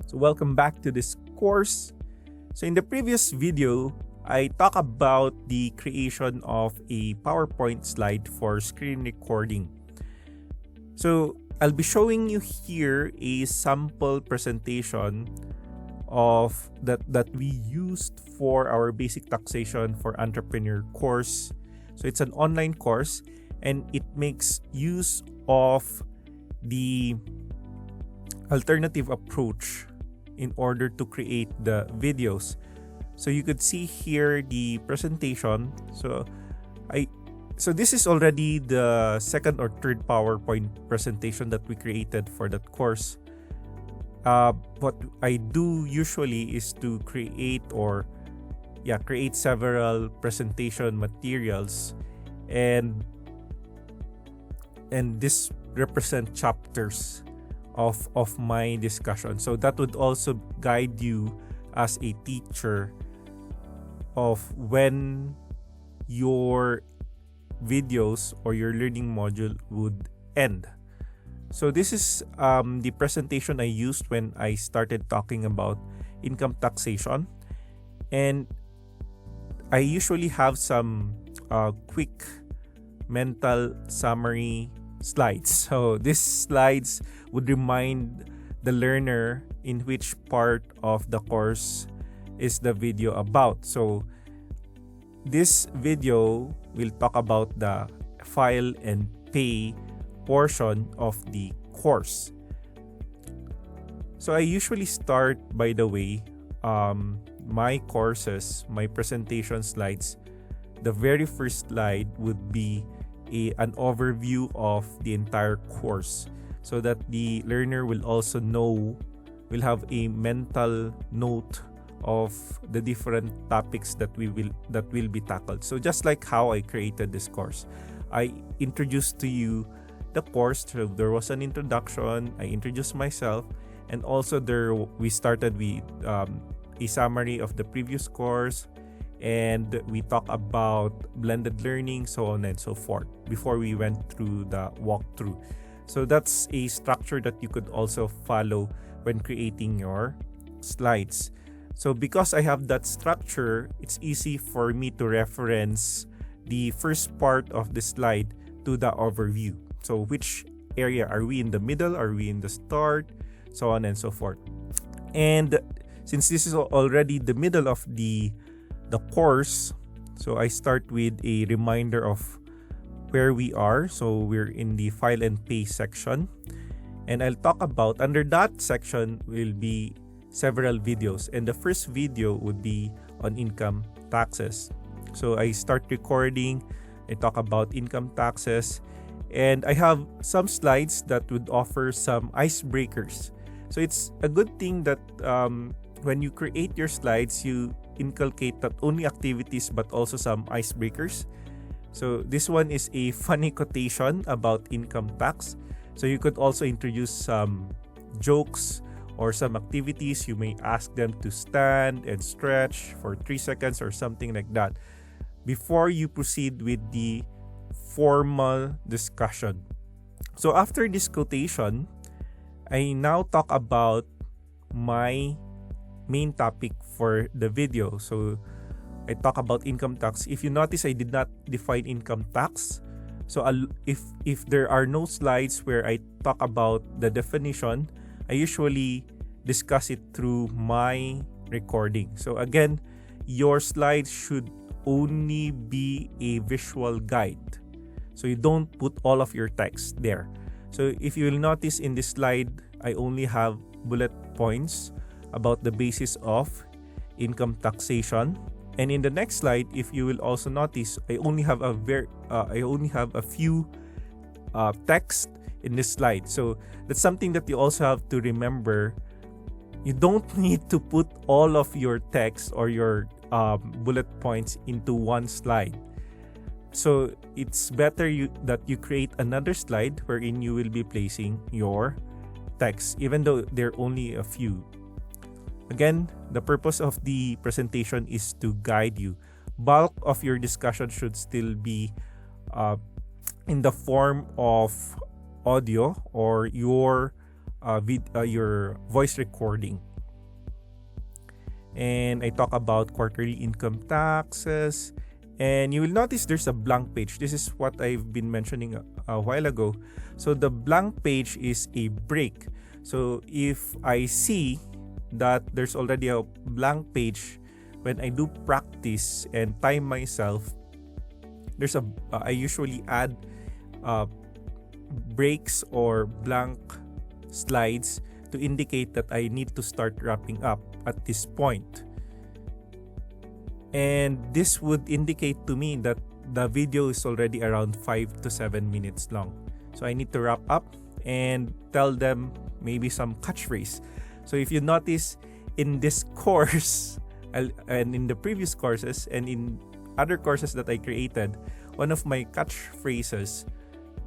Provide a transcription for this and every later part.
So welcome back to this course. So in the previous video, I talked about the creation of a PowerPoint slide for screen recording. So I'll be showing you here a sample presentation of that we used for our basic taxation for entrepreneur course. So it's an online course and it makes use of the alternative approach in order to create the videos. So you could see here the presentation. So this is already the second or third PowerPoint presentation that we created for that course. What I do usually is to create several presentation materials, and this represent chapters of my discussion. So that would also guide you as a teacher of when your videos or your learning module would end. So this is the presentation I used when I started talking about income taxation, and I usually have some quick mental summary slides. So these slides would remind the learner in which part of the course is the video about. So this video will talk about the file and pay portion of the course. So I usually start, by the way, my courses, my presentation slides, the very first slide would be an overview of the entire course, so that the learner will also will have a mental note of the different topics that will be tackled. So just like how I created this course, I introduced to you the course. So there was an introduction, I introduced myself, and also we started with a summary of the previous course, and we talk about blended learning, so on and so forth, before we went through the walkthrough. So that's a structure that you could also follow when creating your slides. So because I have that structure, it's easy for me to reference the first part of the slide to the overview. So which area are we in the middle? Are we in the start? So on and so forth. And since this is already the middle of the course, so I start with a reminder of where we are. So we're in the file and pay section, and I'll talk about, under that section will be several videos, and the first video would be on income taxes. So I start recording, I talk about income taxes, and I have some slides that would offer some icebreakers. So it's a good thing that when you create your slides, you inculcate not only activities but also some icebreakers. So this one is a funny quotation about income tax. So you could also introduce some jokes or some activities. You may ask them to stand and stretch for 3 seconds or something like that before you proceed with the formal discussion. So after this quotation, I now talk about my main topic for the video. So I talk about income tax. If you notice, I did not define income tax. So if there are no slides where I talk about the definition, I usually discuss it through my recording. So again, your slides should only be a visual guide. So you don't put all of your text there. So if you will notice in this slide, I only have bullet points about the basis of income taxation. And in the next slide, if you will also notice, I only have a few text in this slide. So that's something that you also have to remember. You don't need to put all of your text or your bullet points into one slide. So it's better that you create another slide wherein you will be placing your text, even though there are only a few. Again, the purpose of the presentation is to guide you. Bulk of your discussion should still be in the form of audio or your voice recording. and I talk about quarterly income taxes. And you will notice there's a blank page. This is what I've been mentioning a while ago. So the blank page is a break. So if I see that there's already a blank page, when I do practice and time myself, I usually add breaks or blank slides to indicate that I need to start wrapping up at this point. And this would indicate to me that the video is already around 5 to 7 minutes long. So I need to wrap up and tell them maybe some catchphrase. So if you notice in this course and in the previous courses and in other courses that I created, one of my catchphrases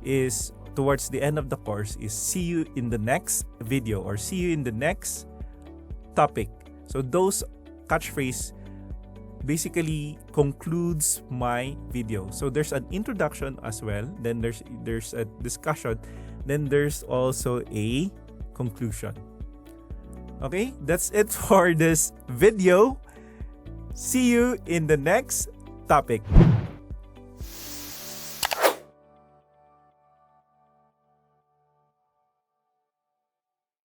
is towards the end of the course is see you in the next video or see you in the next topic. So those catchphrases basically concludes my video. So there's an introduction as well, then there's a discussion, then there's also a conclusion. Okay, that's it for this video. See you in the next topic.